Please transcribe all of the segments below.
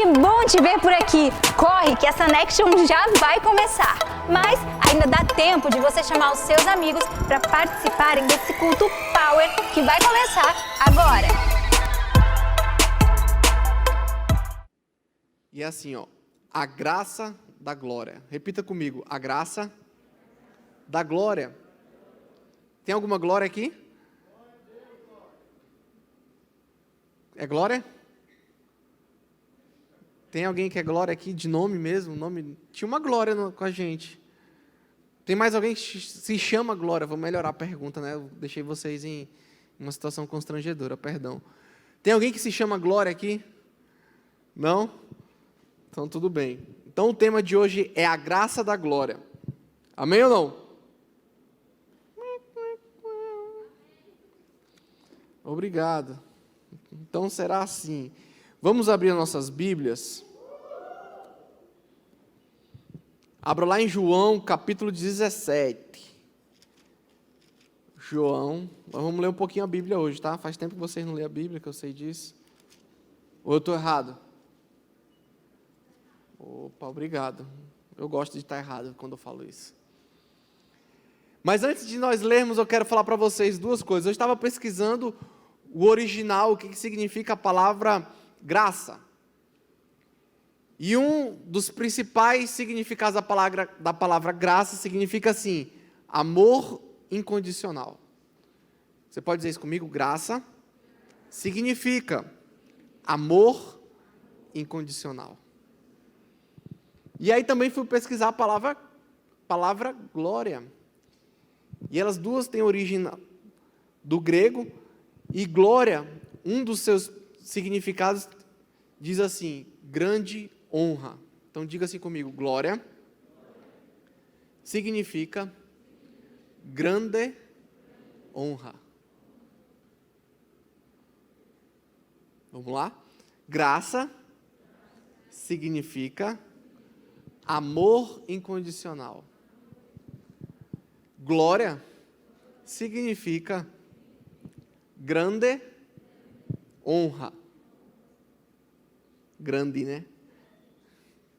Que bom te ver por aqui! Corre que essa Nexion já vai começar! Mas ainda dá tempo de você chamar os seus amigos para participarem desse culto Power que vai começar agora! E é assim, ó, a graça da glória. Repita comigo, a graça da glória. Tem alguma glória aqui? É glória? Tem alguém que é glória aqui de nome mesmo? Nome? Tinha uma glória com a gente. Tem mais alguém que se chama glória? Vou melhorar a pergunta, né? Eu deixei vocês em uma situação constrangedora, perdão. Tem alguém que se chama glória aqui? Não? Então tudo bem. Então o tema de hoje é a graça da glória. Amém ou não? Obrigado. Então será assim. Vamos abrir nossas Bíblias. Abra lá em João, capítulo 17. João, nós vamos ler um pouquinho a Bíblia hoje, tá? Faz tempo que vocês não lêem a Bíblia, que eu sei disso. Ou eu estou errado? Opa, obrigado. Eu gosto de estar errado quando eu falo isso. Mas antes de nós lermos, eu quero falar para vocês duas coisas. Eu estava pesquisando o original, o que significa a palavra graça. E um dos principais significados da palavra graça significa assim, amor incondicional. Você pode dizer isso comigo? Graça significa amor incondicional. E aí também fui pesquisar a palavra glória. E elas duas têm origem do grego, e glória, um dos seus significados diz assim, grande honra. Então diga assim comigo, glória significa grande honra. Vamos lá? Graça significa amor incondicional. Glória significa grande honra. Grande, né?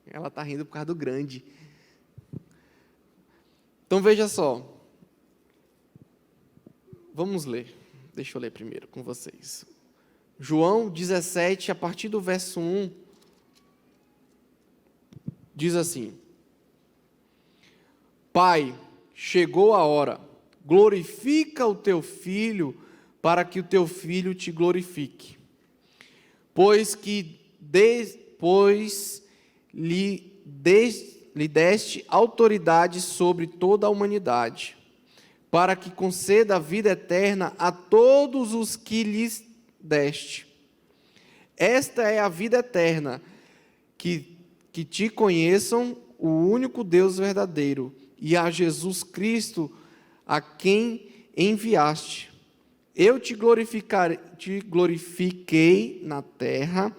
Ela está rindo por causa do grande. Então veja só. Vamos ler. Deixa eu ler primeiro com vocês. João 17, a partir do verso 1, diz assim: Pai, chegou a hora, glorifica o teu filho, para que o teu filho te glorifique. Pois lhe deste autoridade sobre toda a humanidade, para que conceda a vida eterna a todos os que lhes deste. Esta é a vida eterna, que te conheçam, o único Deus verdadeiro, e a Jesus Cristo, a quem enviaste. Eu te glorifiquei na terra,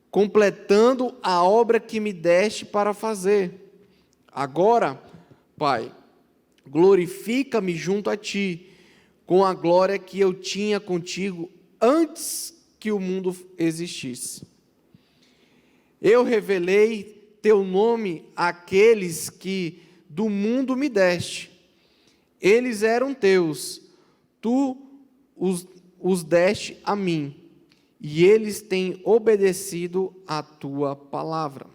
completando a obra que me deste para fazer. Agora, Pai, glorifica-me junto a ti, com a glória que eu tinha contigo antes que o mundo existisse. Eu revelei teu nome àqueles que do mundo me deste. Eles eram teus, tu os deste a mim, e eles têm obedecido à tua palavra.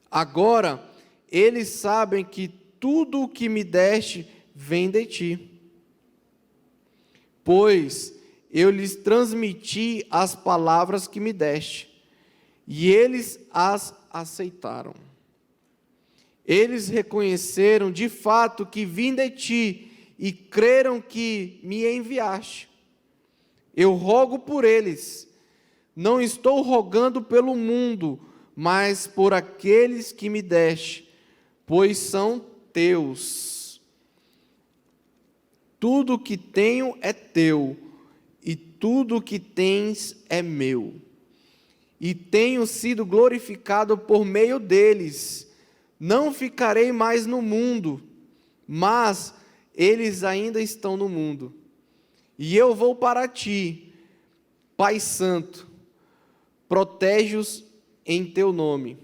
Agora, eles sabem que tudo o que me deste vem de ti, pois eu lhes transmiti as palavras que me deste, e eles as aceitaram. Eles reconheceram de fato que vim de ti, e creram que me enviaste. Eu rogo por eles, não estou rogando pelo mundo, mas por aqueles que me deste, pois são teus. Tudo que tenho é teu, e tudo que tens é meu. E tenho sido glorificado por meio deles. Não ficarei mais no mundo, mas eles ainda estão no mundo. E eu vou para ti, Pai Santo, protege-os em teu nome,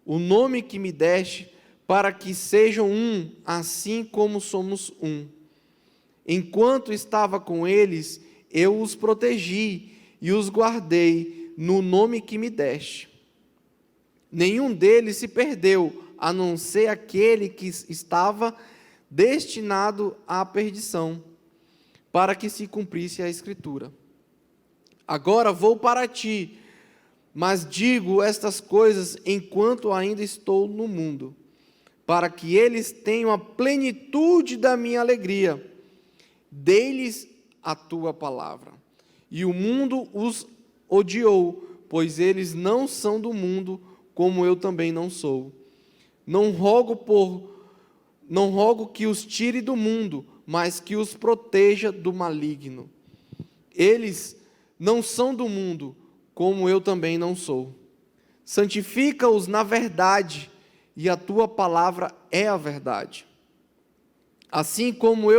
o nome que me deste, para que sejam um, assim como somos um. Enquanto estava com eles, eu os protegi e os guardei no nome que me deste. Nenhum deles se perdeu, a não ser aquele que estava destinado à perdição, para que se cumprisse a Escritura. Agora vou para ti, mas digo estas coisas enquanto ainda estou no mundo, para que eles tenham a plenitude da minha alegria. Dei-lhes a tua palavra, e o mundo os odiou, pois eles não são do mundo, como eu também não sou. Não rogo que os tire do mundo, mas que os proteja do maligno. Eles não são do mundo, como eu também não sou. Santifica-os na verdade, e a tua palavra é a verdade. Assim como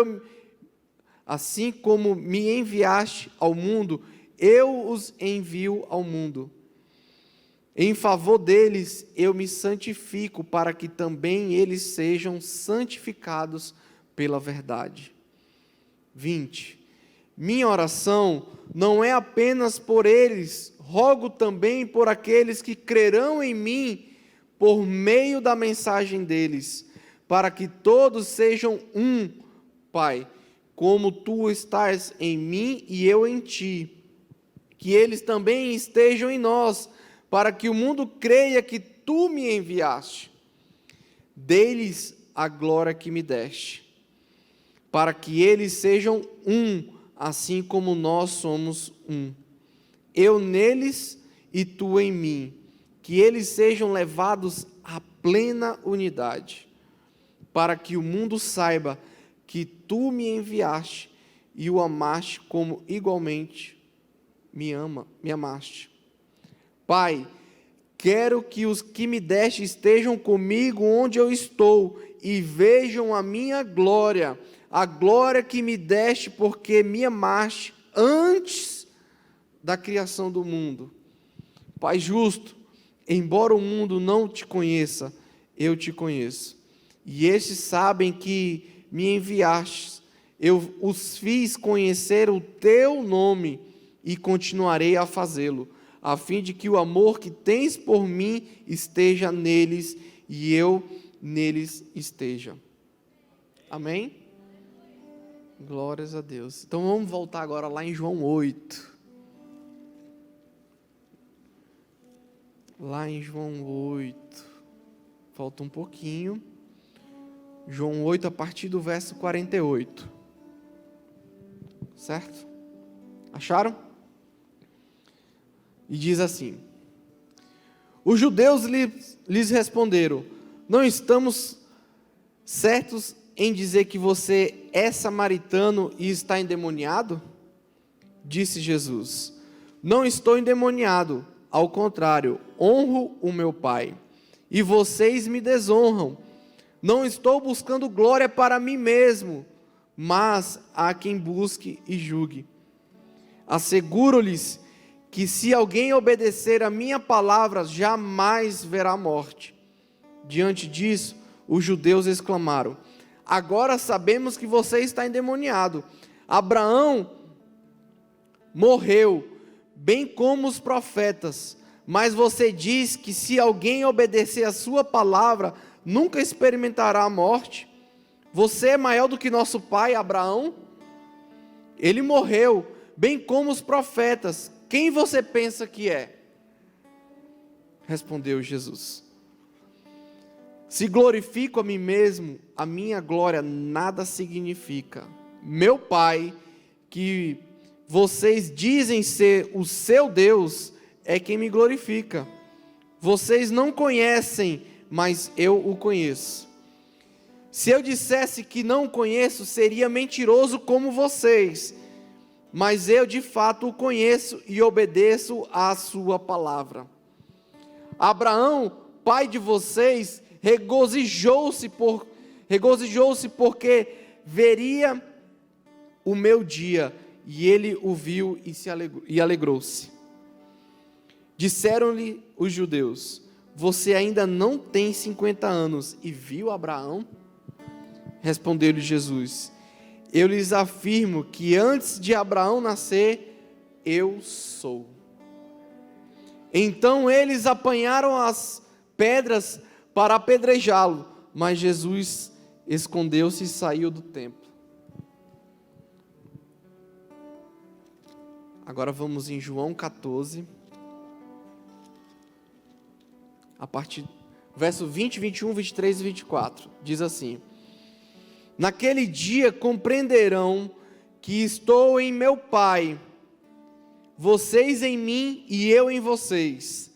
me enviaste ao mundo, eu os envio ao mundo. Em favor deles eu me santifico, para que também eles sejam santificados pela verdade. 20. Minha oração não é apenas por eles, rogo também por aqueles que crerão em mim por meio da mensagem deles, para que todos sejam um, Pai, como tu estás em mim e eu em ti, que eles também estejam em nós, para que o mundo creia que tu me enviaste. Dei-lhes a glória que me deste, para que eles sejam um, assim como nós somos um. Eu neles e tu em mim, que eles sejam levados à plena unidade, para que o mundo saiba que tu me enviaste e o amaste como igualmente me amaste. Pai, quero que os que me deste estejam comigo onde eu estou e vejam a minha glória, a glória que me deste porque me amaste antes da criação do mundo. Pai justo, embora o mundo não te conheça, eu te conheço. E estes sabem que me enviaste. Eu os fiz conhecer o teu nome e continuarei a fazê-lo, a fim de que o amor que tens por mim esteja neles e eu neles esteja. Amém? Glórias a Deus. Então vamos voltar agora lá em João 8. Lá em João 8. Falta um pouquinho. João 8, a partir do verso 48. Certo? Acharam? E diz assim: os judeus lhes responderam: não estamos certos em dizer que você é samaritano e está endemoniado? Disse Jesus: não estou endemoniado, ao contrário, honro o meu Pai, e vocês me desonram. Não estou buscando glória para mim mesmo, mas há quem busque e julgue. Asseguro-lhes que se alguém obedecer a minha palavra, jamais verá morte. Diante disso, os judeus exclamaram: agora sabemos que você está endemoniado. Abraão morreu, bem como os profetas, mas você diz que se alguém obedecer a sua palavra, nunca experimentará a morte. Você é maior do que nosso pai Abraão? Ele morreu, bem como os profetas. Quem você pensa que é? Respondeu Jesus: se glorifico a mim mesmo, a minha glória nada significa. Meu Pai, que vocês dizem ser o seu Deus, é quem me glorifica. Vocês não conhecem, mas eu o conheço. Se eu dissesse que não conheço, seria mentiroso como vocês. Mas eu de fato o conheço e obedeço à sua palavra. Abraão, pai de vocês, regozijou-se porque veria o meu dia, e ele o viu e alegrou-se. Disseram-lhe os judeus: você ainda não tem 50 anos e viu Abraão? Respondeu-lhe Jesus: eu lhes afirmo que antes de Abraão nascer, eu sou. Então eles apanharam as pedras para apedrejá-lo, mas Jesus escondeu-se e saiu do templo. Agora vamos em João 14, a partir verso 20, 21, 23 e 24. Diz assim: naquele dia compreenderão que estou em meu Pai, vocês em mim e eu em vocês.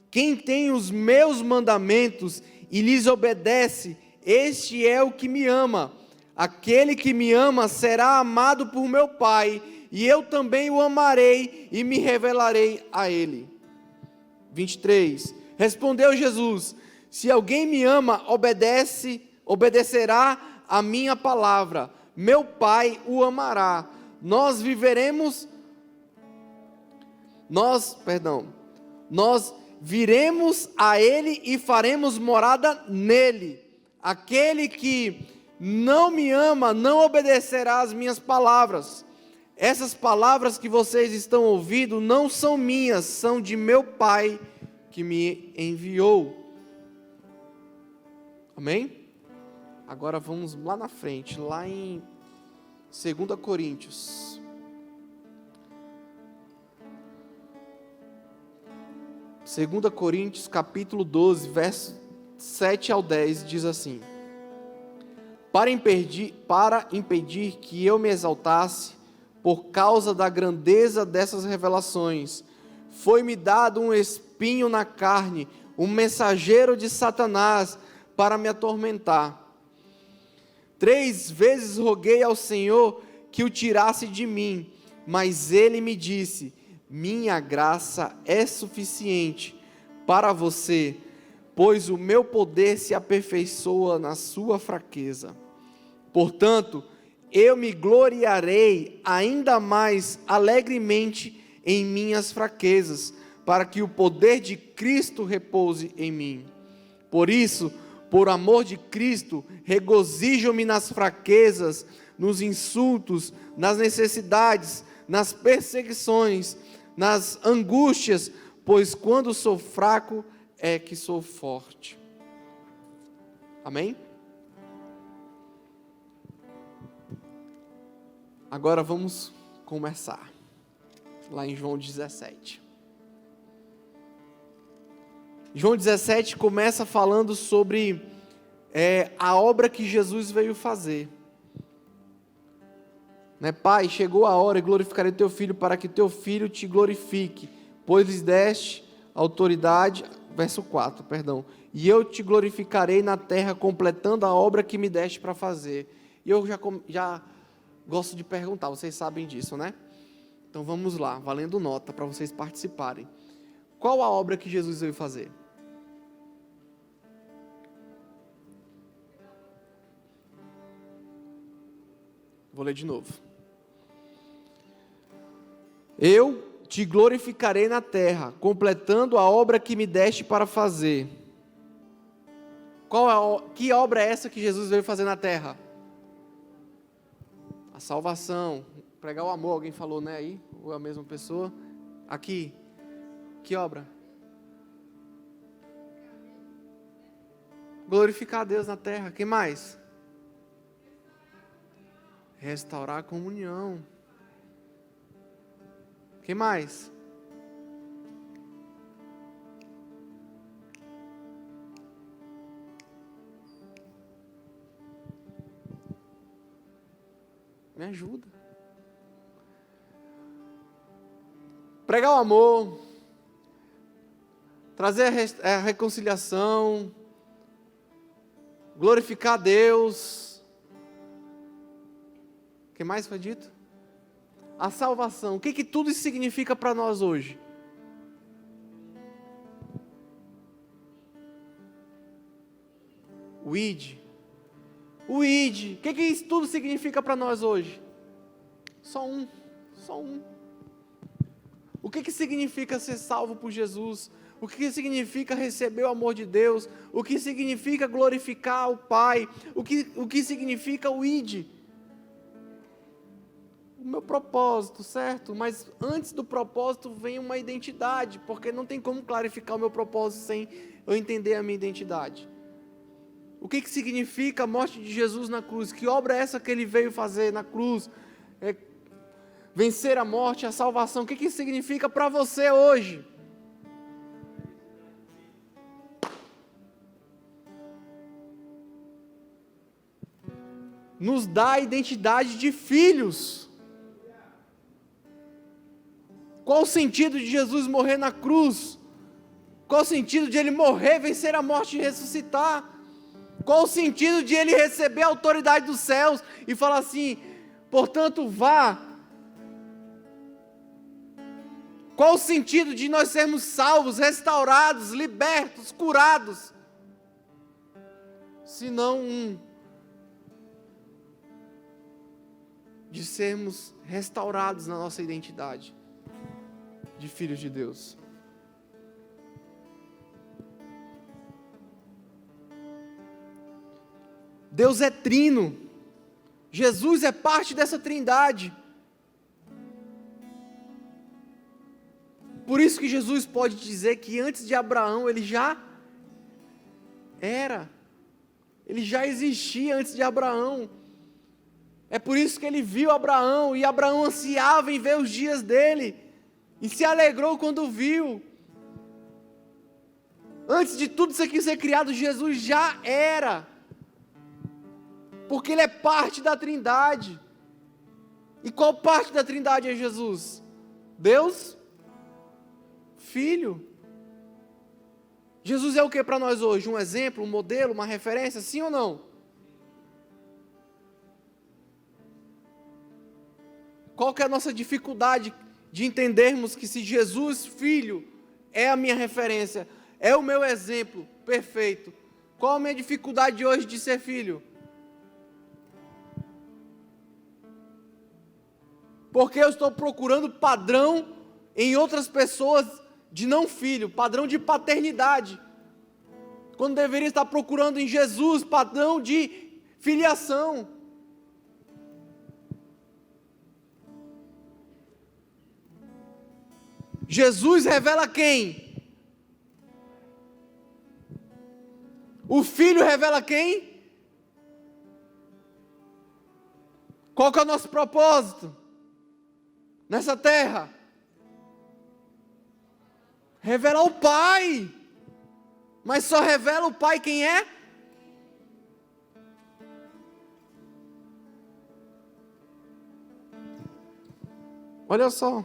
Quem tem os meus mandamentos e lhes obedece, este é o que me ama. Aquele que me ama será amado por meu Pai, e eu também o amarei e me revelarei a ele. 23. Respondeu Jesus: se alguém me ama, obedecerá a minha palavra. Meu Pai o amará. Nós viremos a ele e faremos morada nele. Aquele que não me ama não obedecerá às minhas palavras. Essas palavras que vocês estão ouvindo não são minhas, são de meu Pai que me enviou. Amém? Agora vamos lá na frente, lá em 2 Coríntios. Segunda Coríntios, capítulo 12, verso 7 ao 10, diz assim: para impedir que eu me exaltasse por causa da grandeza dessas revelações, foi-me dado um espinho na carne, um mensageiro de Satanás para me atormentar. 3 vezes roguei ao Senhor que o tirasse de mim, mas ele me disse: minha graça é suficiente para você, pois o meu poder se aperfeiçoa na sua fraqueza. Portanto, eu me gloriarei ainda mais alegremente em minhas fraquezas, para que o poder de Cristo repouse em mim. Por isso, por amor de Cristo, regozijo-me nas fraquezas, nos insultos, nas necessidades, nas perseguições, nas angústias, pois quando sou fraco é que sou forte. Amém? Agora vamos começar, lá em João 17. João 17 começa falando sobre a obra que Jesus veio fazer. Pai, chegou a hora e glorificarei teu filho para que teu filho te glorifique, pois lhes deste autoridade, verso 4, perdão, e eu te glorificarei na terra, completando a obra que me deste para fazer. E eu já gosto de perguntar, vocês sabem disso, né? Então vamos lá, valendo nota para vocês participarem. Qual a obra que Jesus veio fazer? Vou ler de novo. Eu te glorificarei na terra, completando a obra que me deste para fazer. Que obra é essa que Jesus veio fazer na terra? A salvação, pregar o amor, alguém falou, né, aí? Ou a mesma pessoa? Aqui, que obra? Glorificar a Deus na terra, que mais? Restaurar a comunhão. Que mais? Me ajuda. Pregar o amor, trazer a reconciliação, glorificar a Deus. O que mais foi dito? A salvação. O que tudo isso significa para nós hoje? O ID. O ID. O que isso tudo significa para nós hoje? Só um. que significa ser salvo por Jesus? O que significa receber o amor de Deus? O que significa glorificar o Pai? O que significa o ID? O meu propósito, certo? Mas antes do propósito vem uma identidade, porque não tem como clarificar o meu propósito sem eu entender a minha identidade. O que significa a morte de Jesus na cruz? Que obra é essa que ele veio fazer na cruz? Vencer a morte, a salvação. O que significa para você hoje? Nos dá a identidade de filhos. Qual o sentido de Jesus morrer na cruz? Qual o sentido de ele morrer, vencer a morte e ressuscitar? Qual o sentido de ele receber a autoridade dos céus e falar assim, portanto, vá? Qual o sentido de nós sermos salvos, restaurados, libertos, curados? Se não de sermos restaurados na nossa identidade de filhos de Deus. Deus é trino. Jesus é parte dessa trindade. Por isso que Jesus pode dizer que antes de Abraão ele já era. Ele já existia antes de Abraão. É por isso que ele viu Abraão e Abraão ansiava em ver os dias dele. E se alegrou quando viu. Antes de tudo isso aqui ser criado, Jesus já era. Porque ele é parte da trindade. E qual parte da trindade é Jesus? Deus, Filho. Jesus é o que para nós hoje? Um exemplo, um modelo, uma referência, sim ou não? Qual que é a nossa dificuldade de entendermos que se Jesus, Filho, é a minha referência, é o meu exemplo perfeito? Qual a minha dificuldade hoje de ser filho? Porque eu estou procurando padrão em outras pessoas de não filho, padrão de paternidade, quando deveria estar procurando em Jesus padrão de filiação. Jesus revela quem? O Filho revela quem? Qual que é o nosso propósito nessa terra? Revelar o Pai. Mas só revela o Pai quem é? Olha só,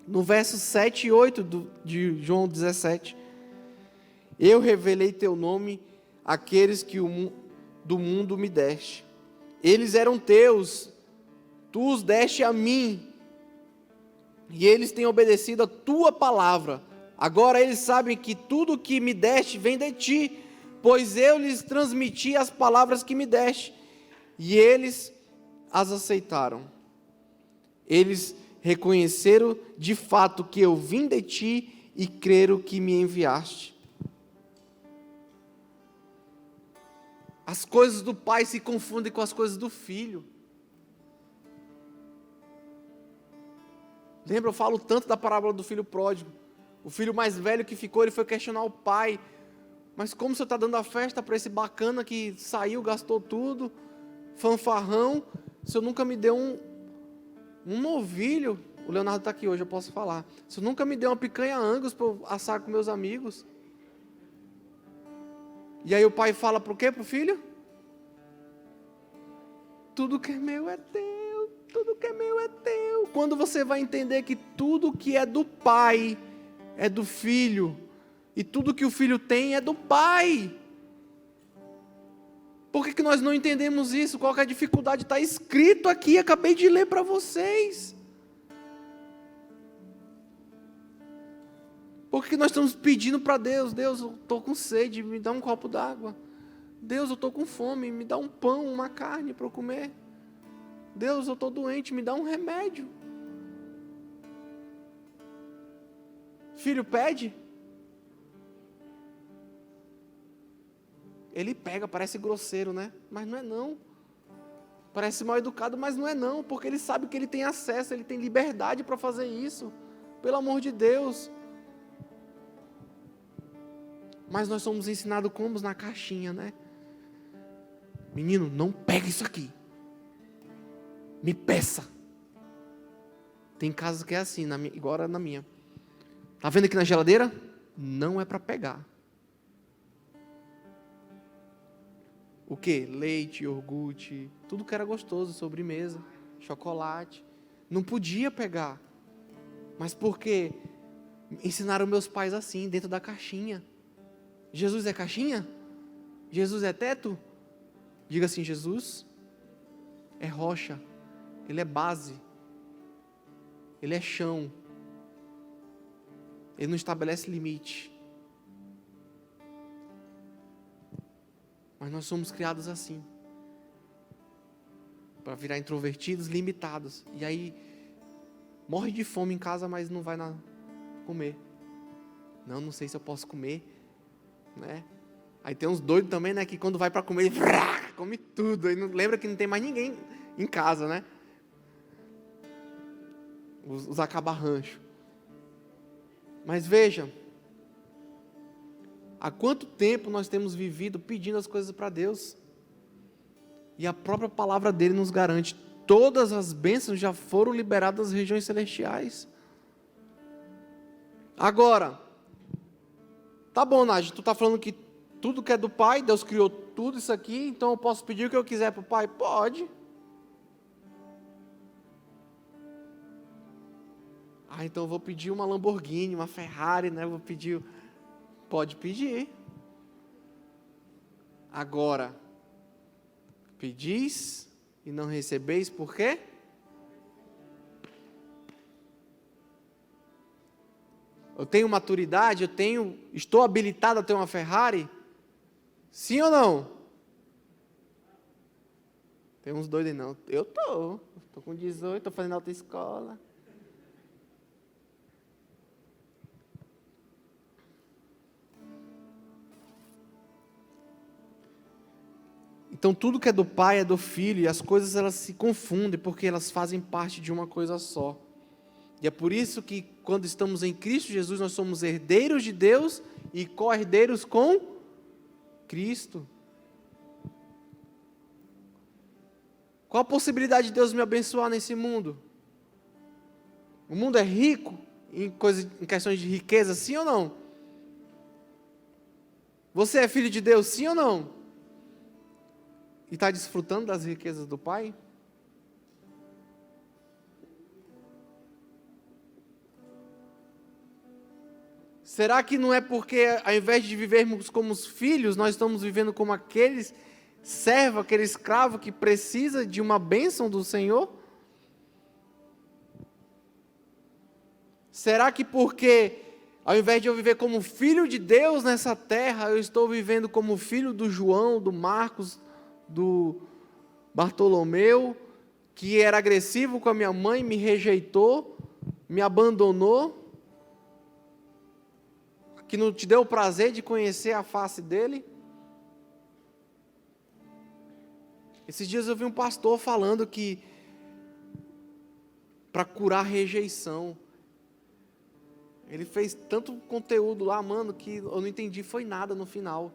no verso 7 e 8 de João 17. Eu revelei teu nome àqueles que do mundo me deste. Eles eram teus, tu os deste a mim, e eles têm obedecido a tua palavra. Agora eles sabem que tudo o que me deste vem de ti, pois eu lhes transmiti as palavras que me deste, e eles as aceitaram. Eles reconheceram de fato que eu vim de ti e creram que me enviaste. As coisas do Pai se confundem com as coisas do Filho. Lembra, eu falo tanto da parábola do filho pródigo. O filho mais velho que ficou, ele foi questionar o pai. Mas como você está dando a festa para esse bacana que saiu, gastou tudo, fanfarrão, se eu nunca me deu um novilho? O Leonardo está aqui hoje, eu posso falar. Se eu nunca me deu uma picanha Angus para eu assar com meus amigos. E aí o pai fala para o quê? Para o filho? Tudo que é meu é teu, tudo que é meu é teu. Quando você vai entender que tudo que é do pai é do filho, e tudo que o filho tem é do pai. Por que nós não entendemos isso? Qual que é a dificuldade? Está escrito aqui, acabei de ler para vocês. Por que nós estamos pedindo para Deus? Deus, eu estou com sede, me dá um copo d'água. Deus, eu estou com fome, me dá um pão, uma carne para eu comer. Deus, eu estou doente, me dá um remédio. Filho pede. Ele pega, parece grosseiro, né? Mas não é não. Parece mal educado, mas não é não, porque ele sabe que ele tem acesso, ele tem liberdade para fazer isso. Pelo amor de Deus. Mas nós somos ensinados como na caixinha, né? Menino, não pega isso aqui. Me peça. Tem casos que é assim, agora na minha. Tá vendo aqui na geladeira? Não é para pegar. O que? Leite, iogurte, tudo que era gostoso, sobremesa, chocolate. Não podia pegar. Mas por quê? Ensinaram meus pais assim, dentro da caixinha. Jesus é caixinha? Jesus é teto? Diga assim, Jesus é rocha, Ele é base, Ele é chão, Ele não estabelece limite. Mas nós somos criados assim, para virar introvertidos, limitados. E aí, morre de fome em casa, mas não vai comer. Não sei se eu posso comer, né? Aí tem uns doidos também, né, que quando vai para comer, come tudo. Aí não lembra que não tem mais ninguém em casa, né? Os acabarrancho. Mas veja, há quanto tempo nós temos vivido pedindo as coisas para Deus? E a própria palavra dele nos garante, todas as bênçãos já foram liberadas das regiões celestiais. Agora, tá bom, Nádia, tu tá falando que tudo que é do Pai, Deus criou tudo isso aqui, então eu posso pedir o que eu quiser para o Pai? Pode. Então eu vou pedir uma Lamborghini, uma Ferrari, né? Vou pedir. Pode pedir. Agora, pedis e não recebeis, por quê? Eu tenho maturidade, estou habilitado a ter uma Ferrari? Sim ou não? Tem uns doidos aí, não. Eu estou com 18, estou fazendo autoescola. Então tudo que é do Pai é do Filho, e as coisas elas se confundem, porque elas fazem parte de uma coisa só. E é por isso que quando estamos em Cristo Jesus, nós somos herdeiros de Deus e co-herdeiros com Cristo. Qual a possibilidade de Deus me abençoar nesse mundo? O mundo é rico em questões de riqueza, sim ou não? Você é filho de Deus, sim ou não? E está desfrutando das riquezas do Pai? Será que não é porque, ao invés de vivermos como os filhos, nós estamos vivendo como aqueles servo, aquele escravo que precisa de uma bênção do Senhor? Será que porque, ao invés de eu viver como filho de Deus nessa terra, eu estou vivendo como filho do João, do Marcos, do Bartolomeu, que era agressivo com a minha mãe, me rejeitou, me abandonou, que não te deu o prazer de conhecer a face dele? Esses dias eu vi um pastor falando que para curar rejeição, ele fez tanto conteúdo lá, mano, que eu não entendi, foi nada no final.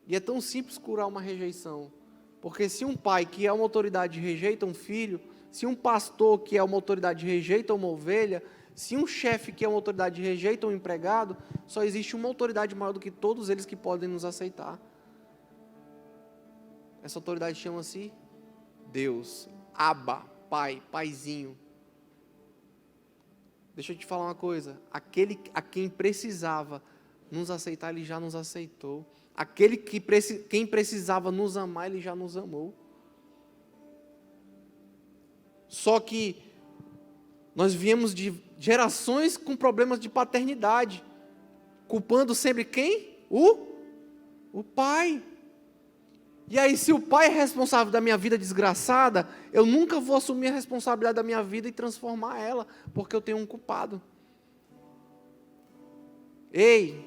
E é tão simples curar uma rejeição, porque se um pai que é uma autoridade rejeita um filho, se um pastor que é uma autoridade rejeita uma ovelha, se um chefe que é uma autoridade rejeita um empregado, só existe uma autoridade maior do que todos eles que podem nos aceitar. Essa autoridade chama-se Deus, Abba, Pai, Paizinho. Deixa eu te falar uma coisa, aquele a quem precisava nos aceitar, Ele já nos aceitou. Quem precisava nos amar, Ele já nos amou. Só que nós viemos de gerações com problemas de paternidade, culpando sempre quem? O pai. E aí, se o pai é responsável da minha vida desgraçada, eu nunca vou assumir a responsabilidade da minha vida e transformar ela, porque eu tenho um culpado. Ei,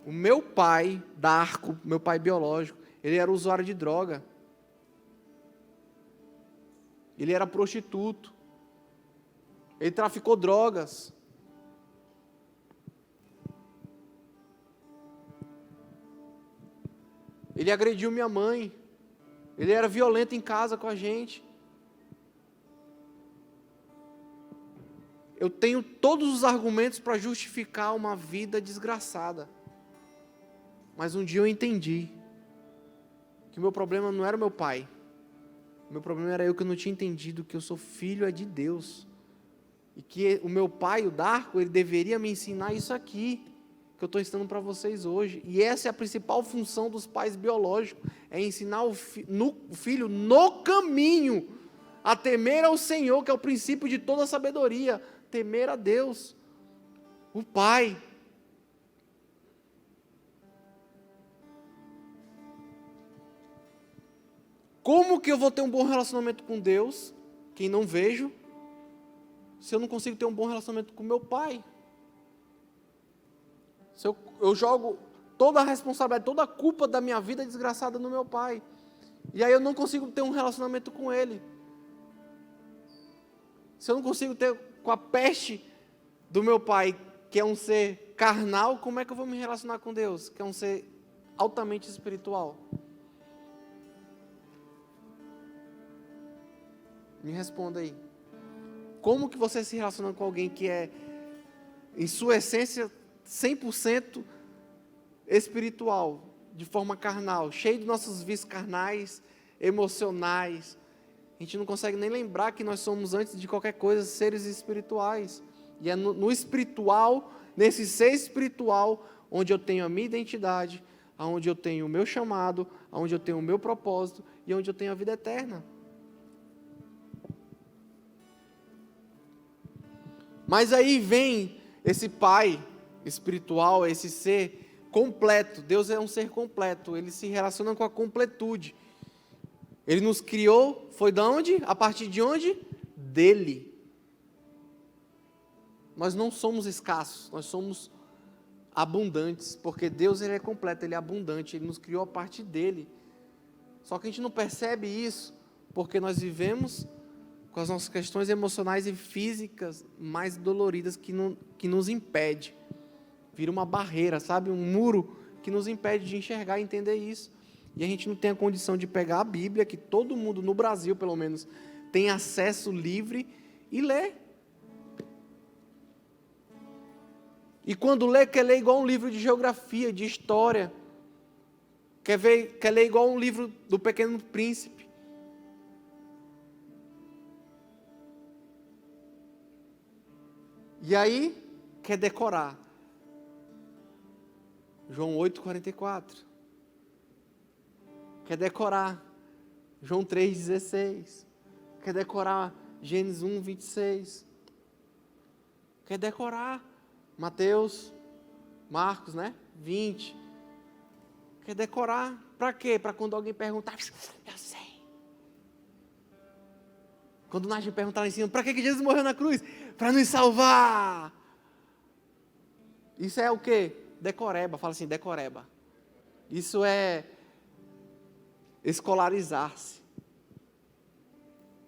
o meu pai, Darco, meu pai biológico, ele era usuário de droga. Ele era prostituto. Ele traficou drogas. Ele agrediu minha mãe. Ele era violento em casa com a gente. Eu tenho todos os argumentos para justificar uma vida desgraçada. Mas um dia eu entendi que o meu problema não era o meu pai. O meu problema era eu que não tinha entendido que eu sou filho de Deus. E que o meu pai, o Darco, ele deveria me ensinar isso aqui, que eu estou ensinando para vocês hoje. E essa é a principal função dos pais biológicos, é ensinar o filho no caminho a temer ao Senhor, que é o princípio de toda a sabedoria, temer a Deus, o Pai. Como que eu vou ter um bom relacionamento com Deus, quem não vejo, se eu não consigo ter um bom relacionamento com meu pai? Se eu jogo toda a responsabilidade, toda a culpa da minha vida desgraçada no meu pai, e aí eu não consigo ter um relacionamento com ele. Se eu não consigo ter com a peste do meu pai, que é um ser carnal, como é que eu vou me relacionar com Deus, que é um ser altamente espiritual? Me responda aí. Como que você se relaciona com alguém que é, em sua essência, 100% espiritual, de forma carnal, cheio de nossos vícios carnais, emocionais? A gente não consegue nem lembrar que nós somos, antes de qualquer coisa, seres espirituais. E é no espiritual, nesse ser espiritual, onde eu tenho a minha identidade, onde eu tenho o meu chamado, onde eu tenho o meu propósito e onde eu tenho a vida eterna. Mas aí vem esse pai espiritual, esse ser completo. Deus é um ser completo, ele se relaciona com a completude. Ele nos criou, foi de onde? A partir de onde? Dele. Nós não somos escassos, nós somos abundantes, porque Deus ele é completo, ele é abundante, ele nos criou a partir dele. Só que a gente não percebe isso, porque nós vivemos com as nossas questões emocionais e físicas mais doloridas que nos impede. Vira uma barreira, sabe? Um muro que nos impede de enxergar e entender isso. E a gente não tem a condição de pegar a Bíblia, que todo mundo, no Brasil pelo menos, tem acesso livre, e ler. E quando lê, quer ler igual um livro de geografia, de história. Quer ler igual um livro do Pequeno Príncipe. E aí, quer decorar. João 8,44. Quer decorar. João 3,16. Quer decorar Gênesis 1,26. Quer decorar Mateus, Marcos, 20. Quer decorar. Para quê? Para quando alguém perguntar, eu sei. Quando nós perguntar lá em cima, para que Jesus morreu na cruz? Para nos salvar. Isso é o quê? Decoreba, fala assim, decoreba. Isso é escolarizar-se.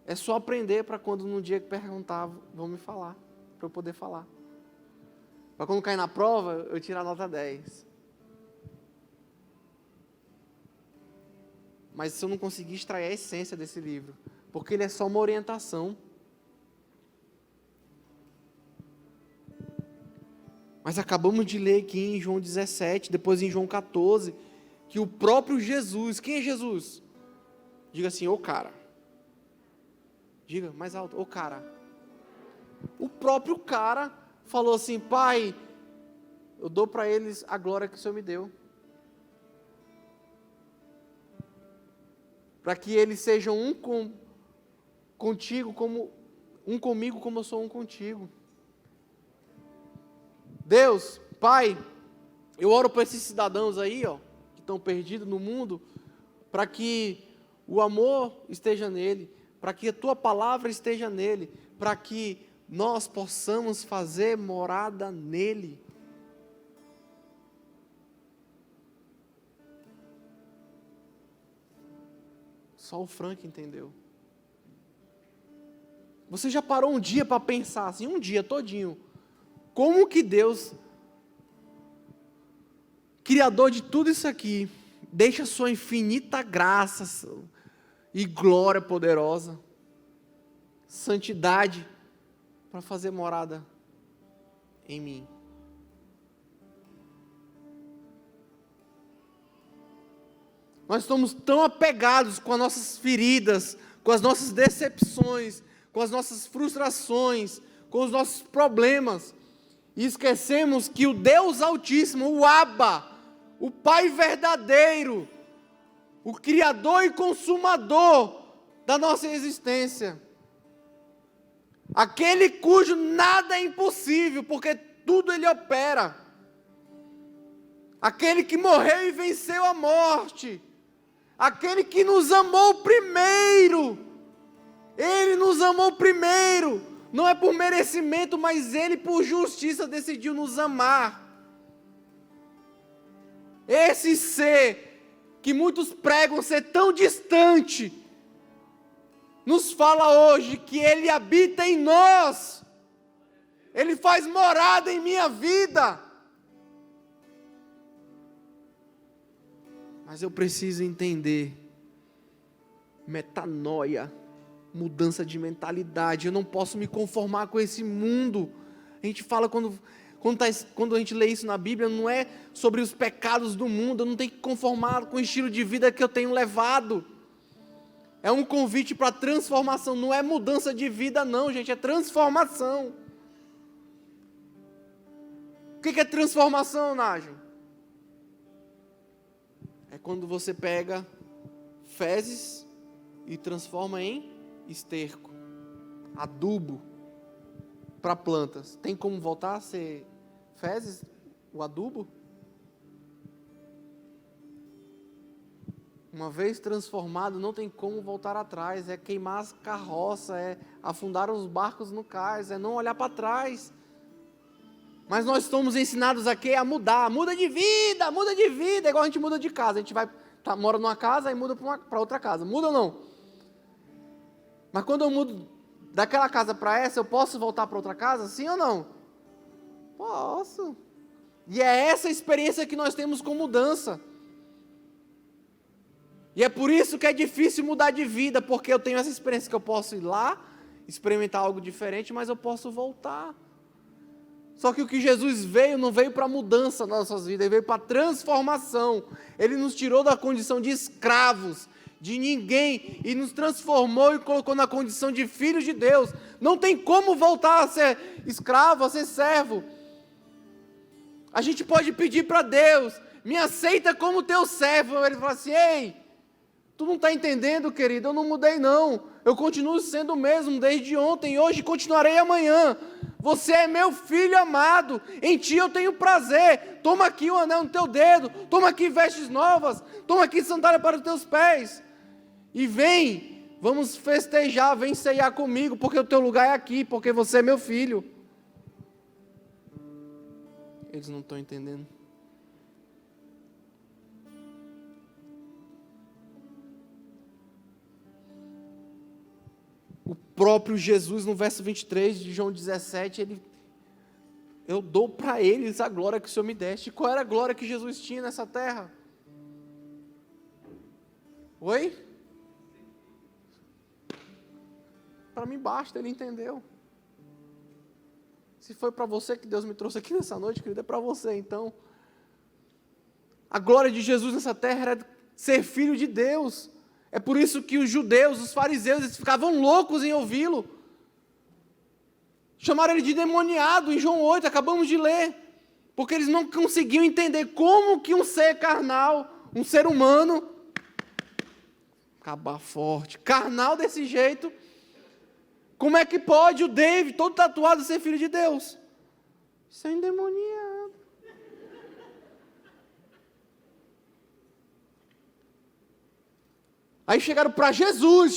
É só aprender para quando no dia que perguntar, vão me falar, para eu poder falar. Para quando cair na prova, eu tirar a nota 10. Mas se eu não conseguir extrair a essência desse livro, porque ele é só uma orientação. Mas acabamos de ler aqui em João 17, depois em João 14, que o próprio Jesus, quem é Jesus? Diga assim, ô cara. Diga mais alto, ô cara. O próprio cara falou assim, Pai, eu dou para eles a glória que o Senhor me deu. Para que eles sejam um contigo, como um comigo, como eu sou um contigo. Deus, Pai, eu oro para esses cidadãos aí, que estão perdidos no mundo, para que o amor esteja nele, para que a tua palavra esteja nele, para que nós possamos fazer morada nele. Só o Frank entendeu. Você já parou um dia para pensar assim, um dia todinho, como que Deus, Criador de tudo isso aqui, deixa sua infinita graça e glória poderosa, santidade, para fazer morada em mim? Nós estamos tão apegados com as nossas feridas, com as nossas decepções, com as nossas frustrações, com os nossos problemas, e esquecemos que o Deus Altíssimo, o Abba, o Pai verdadeiro, o Criador e Consumador da nossa existência, aquele cujo nada é impossível, porque tudo Ele opera, aquele que morreu e venceu a morte, aquele que nos amou primeiro, Ele nos amou primeiro, não é por merecimento, mas Ele por justiça decidiu nos amar. Esse ser que muitos pregam ser tão distante, nos fala hoje que Ele habita em nós, Ele faz morada em minha vida. Mas eu preciso entender, metanoia, mudança de mentalidade. Eu não posso me conformar com esse mundo. A gente fala, quando a gente lê isso na Bíblia, não é sobre os pecados do mundo. Eu não tenho que conformar com o estilo de vida que eu tenho levado. É um convite para transformação, não é mudança de vida não, gente, é transformação. O que é transformação, Nagem? É quando você pega fezes e transforma em esterco, adubo para plantas. Tem como voltar a ser fezes, o adubo? Uma vez transformado, não tem como voltar atrás. É queimar as carroças, é afundar os barcos no cais, é não olhar para trás. Mas nós estamos ensinados aqui a mudar, muda de vida, igual a gente muda de casa. A gente mora numa casa e muda para outra casa, muda ou não? Mas quando eu mudo daquela casa para essa, eu posso voltar para outra casa, sim ou não? Posso. E é essa experiência que nós temos com mudança. E é por isso que é difícil mudar de vida, porque eu tenho essa experiência que eu posso ir lá, experimentar algo diferente, mas eu posso voltar. Só que o que Jesus veio, não veio para mudança nas nossas vidas, Ele veio para transformação. Ele nos tirou da condição de escravos, de ninguém, e nos transformou e colocou na condição de filhos de Deus. Não tem como voltar a ser escravo, a ser servo. A gente pode pedir para Deus, me aceita como teu servo. Ele fala assim, ei, tu não está entendendo, querido, eu não mudei não. Eu continuo sendo o mesmo desde ontem e hoje continuarei amanhã. Você é meu filho amado, em ti eu tenho prazer. Toma aqui um anel no teu dedo, toma aqui vestes novas, toma aqui sandália para os teus pés. E vem, vamos festejar, vem ceiar comigo, porque o teu lugar é aqui, porque você é meu filho. Eles não estão entendendo. O próprio Jesus, no verso 23 de João 17, eu dou para eles a glória que o Senhor me deste. Qual era a glória que Jesus tinha nessa terra? Oi? Para mim basta, ele entendeu. Se foi para você que Deus me trouxe aqui nessa noite, querido, é para você, então. A glória de Jesus nessa terra era ser filho de Deus. É por isso que os judeus, os fariseus, eles ficavam loucos em ouvi-lo. Chamaram ele de endemoniado em João 8, acabamos de ler. Porque eles não conseguiam entender como que um ser carnal, um ser humano, acabar forte, carnal desse jeito, como é que pode o David, todo tatuado, ser filho de Deus? Isso é endemoniado. Aí chegaram para Jesus,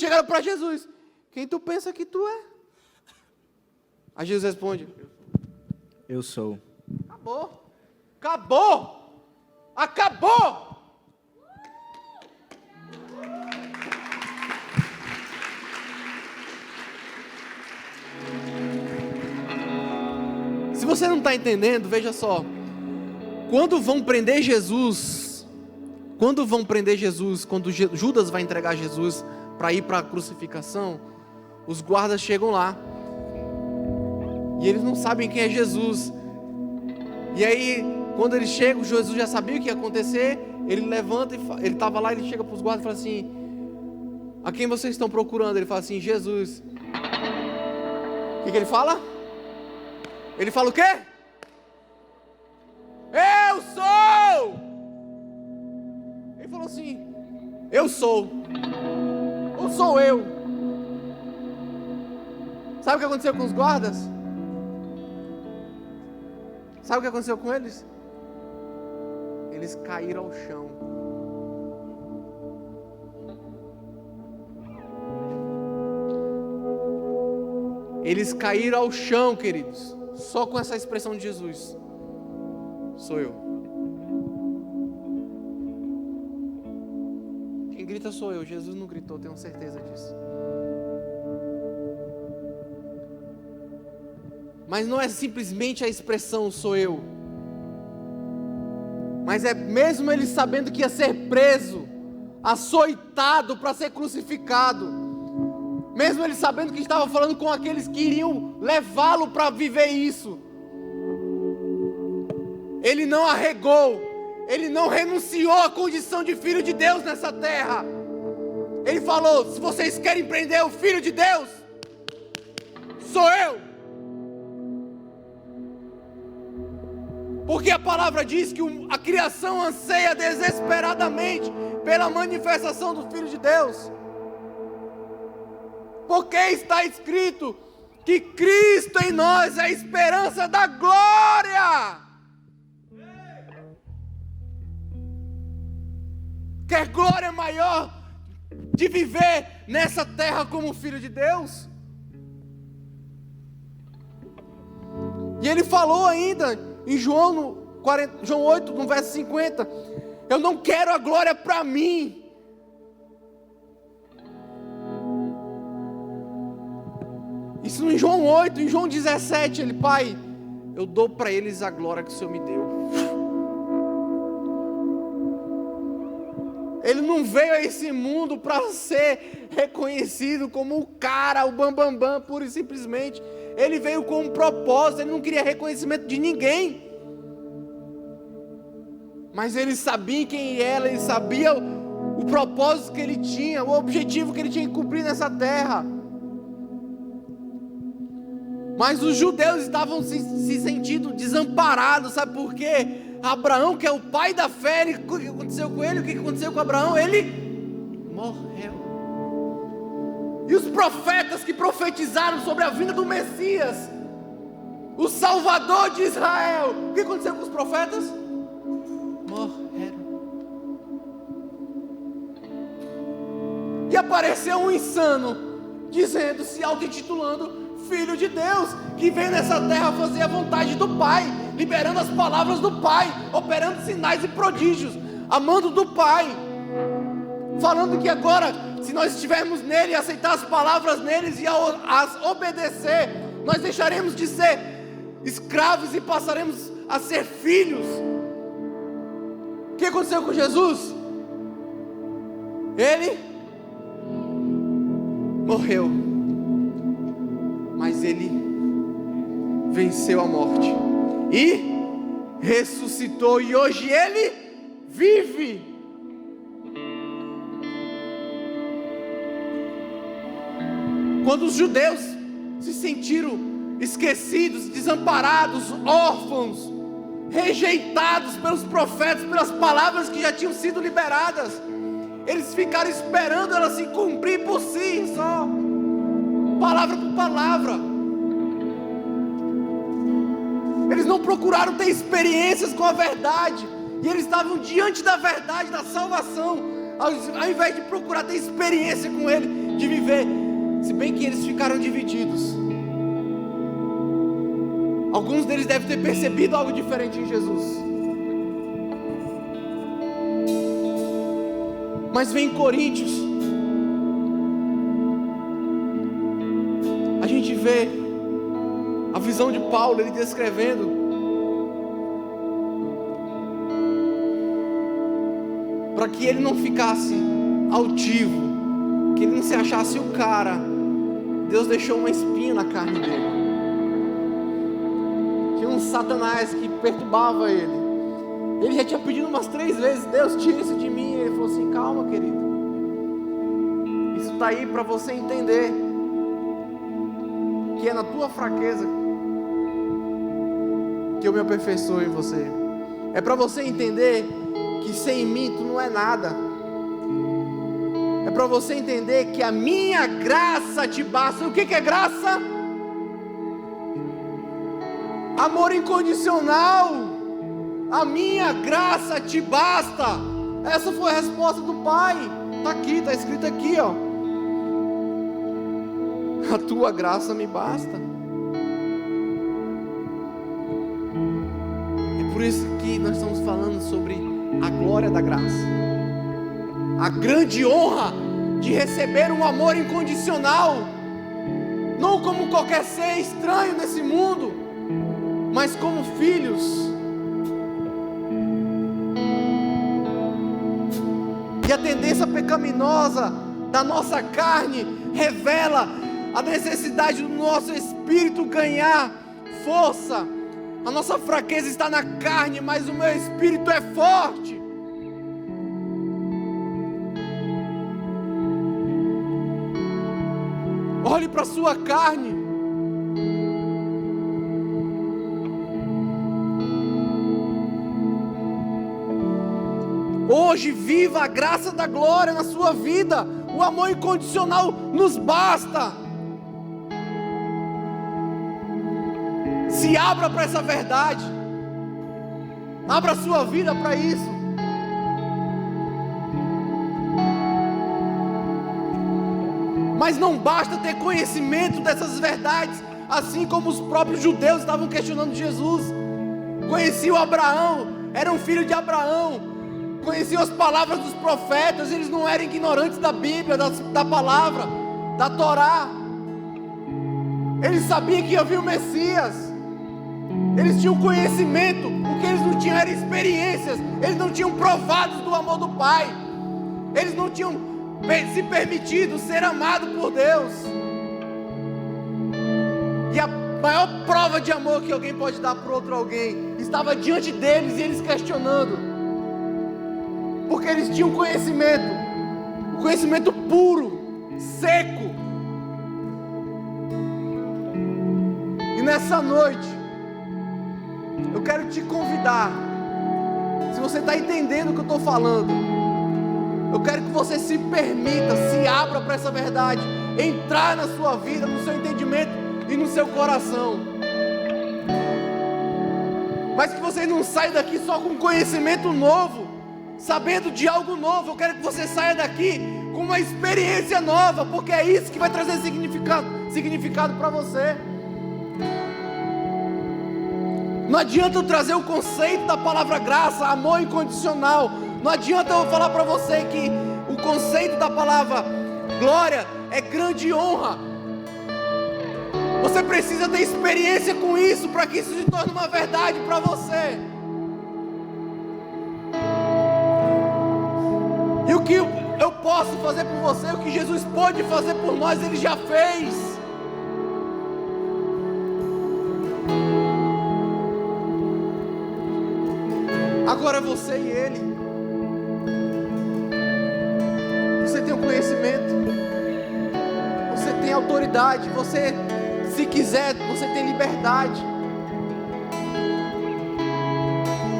quem tu pensa que tu é? Aí Jesus responde, eu sou. Acabou! você não está entendendo, veja só. Quando vão prender Jesus, quando Judas vai entregar Jesus para ir para a crucificação, os guardas chegam lá. E eles não sabem quem é Jesus. E aí, quando eles chegam, Jesus já sabia o que ia acontecer. Ele levanta, ele estava lá, ele chega para os guardas e fala assim: a quem vocês estão procurando? Ele fala assim: Jesus. O que ele fala? Ele fala o quê? Eu sou! Ele falou assim: eu sou. Ou sou eu? Sabe o que aconteceu com os guardas? Sabe o que aconteceu com eles? Eles caíram ao chão. Eles caíram ao chão, queridos, só com essa expressão de Jesus: sou eu. Quem grita sou eu. Jesus não gritou, tenho certeza disso. Mas não é simplesmente a expressão sou eu, mas é mesmo ele sabendo que ia ser preso, açoitado para ser crucificado, mesmo ele sabendo que estava falando com aqueles que iriam levá-lo para viver isso, ele não arregou, ele não renunciou à condição de filho de Deus nessa terra. Ele falou: se vocês querem prender o filho de Deus, sou eu. Porque a palavra diz que a criação anseia desesperadamente pela manifestação do Filho de Deus. Porque está escrito que Cristo em nós é a esperança da glória. Quer glória maior de viver nessa terra como filho de Deus? E ele falou ainda em João 8, no verso 50, eu não quero a glória para mim. Isso em João 8, em João 17, ele: Pai, eu dou para eles a glória que o Senhor me deu. Ele não veio a esse mundo para ser reconhecido como o cara, o bambambam, pura e simplesmente. Ele veio com um propósito, ele não queria reconhecimento de ninguém. Mas ele sabia quem era, ele sabia o propósito que ele tinha, o objetivo que ele tinha que cumprir nessa terra. Mas os judeus estavam se sentindo desamparados, sabe por quê? Abraão, que é o pai da fé, o que aconteceu com ele? O que aconteceu com Abraão? Ele morreu. E os profetas que profetizaram sobre a vinda do Messias, o Salvador de Israel, o que aconteceu com os profetas? Morreram. E apareceu um insano, dizendo, se auto-intitulando Filho de Deus, que veio nessa terra fazer a vontade do Pai, liberando as palavras do Pai, operando sinais e prodígios, amando do Pai, falando que agora, se nós estivermos nele e aceitar as palavras neles e as obedecer, nós deixaremos de ser escravos e passaremos a ser filhos. O que aconteceu com Jesus? Ele morreu, mas ele venceu a morte e ressuscitou, e hoje ele vive. Quando os judeus se sentiram esquecidos, desamparados, órfãos, rejeitados pelos profetas, pelas palavras que já tinham sido liberadas, eles ficaram esperando elas se cumprir por si só, palavra por palavra. Eles não procuraram ter experiências com a verdade, e eles estavam diante da verdade, da salvação, ao invés de procurar ter experiência com ele, de viver. Se bem que eles ficaram divididos. Alguns deles devem ter percebido algo diferente em Jesus. Mas vem em Coríntios, a gente vê a visão visão de Paulo, ele descrevendo para que ele não ficasse altivo, que ele não se achasse o cara. Deus deixou uma espinha na carne dele. Tinha um Satanás que perturbava ele. Ele já tinha pedido umas 3 vezes: Deus, tira isso de mim. Ele falou assim: calma, querido, isso está aí para você entender que é na tua fraqueza que eu me aperfeiçoo em você. É para você entender que sem mim tu não é nada. É para você entender que a minha graça te basta. O que é graça? Amor incondicional. A minha graça te basta. Essa foi a resposta do Pai. Está aqui, está escrito aqui, ó. A tua graça me basta. É por isso que nós estamos falando sobre a glória da graça. A grande honra de receber um amor incondicional. Não como qualquer ser estranho nesse mundo, mas como filhos. E a tendência pecaminosa da nossa carne revela a necessidade do nosso espírito ganhar força. A nossa fraqueza está na carne, mas o meu espírito é forte. Olhe para a sua carne. Hoje viva a graça da glória na sua vida. O amor incondicional nos basta. Se abra para essa verdade. Abra a sua vida para isso. Mas não basta ter conhecimento dessas verdades, assim como os próprios judeus estavam questionando Jesus. Conheciam Abraão, eram filhos de Abraão, conheciam as palavras dos profetas, eles não eram ignorantes da Bíblia, da palavra, da Torá. Eles sabiam que havia o Messias, eles tinham conhecimento, o que eles não tinham eram experiências, eles não tinham provados do amor do Pai, eles não tinham se permitido ser amado por Deus. E a maior prova de amor que alguém pode dar para outro alguém estava diante deles e eles questionando, porque eles tinham conhecimento, um conhecimento puro, seco. E nessa noite eu quero te convidar, se você está entendendo o que eu estou falando, eu quero que você se permita, se abra para essa verdade, entrar na sua vida, no seu entendimento e no seu coração. Mas que você não saia daqui só com conhecimento novo, sabendo de algo novo. Eu quero que você saia daqui com uma experiência nova, porque é isso que vai trazer significado para você. Não adianta eu trazer o conceito da palavra graça, amor incondicional. Não adianta eu falar para você que o conceito da palavra glória é grande honra. Você precisa ter experiência com isso para que isso se torne uma verdade para você. E o que eu posso fazer por você, o que Jesus pode fazer por nós, Ele já fez. Agora é você e Ele. Você tem o conhecimento, você tem autoridade, você, se quiser, você tem liberdade.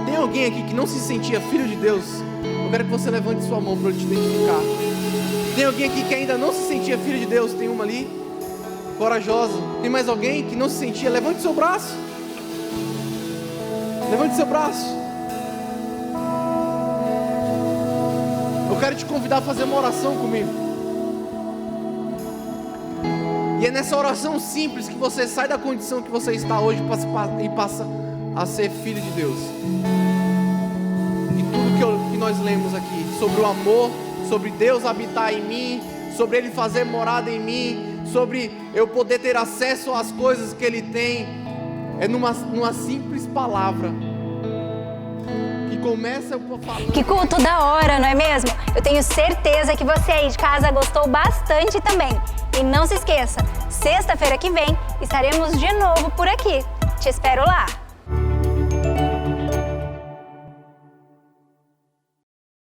Tem alguém aqui que não se sentia filho de Deus? Eu quero que você levante sua mão para eu te identificar. Tem alguém aqui que ainda não se sentia filho de Deus? Tem uma ali, corajosa. Tem mais alguém que não se sentia? Levante seu braço. Levante seu braço. Eu quero te convidar a fazer uma oração comigo. E é nessa oração simples que você sai da condição que você está hoje e passa a ser filho de Deus. E tudo que nós lemos aqui sobre o amor, sobre Deus habitar em mim, sobre Ele fazer morada em mim, sobre eu poder ter acesso às coisas que Ele tem, É numa simples palavra. Que começa falando... Que culto da hora, não é mesmo? Eu tenho certeza que você aí de casa gostou bastante também. E não se esqueça, sexta-feira que vem estaremos de novo por aqui. Te espero lá!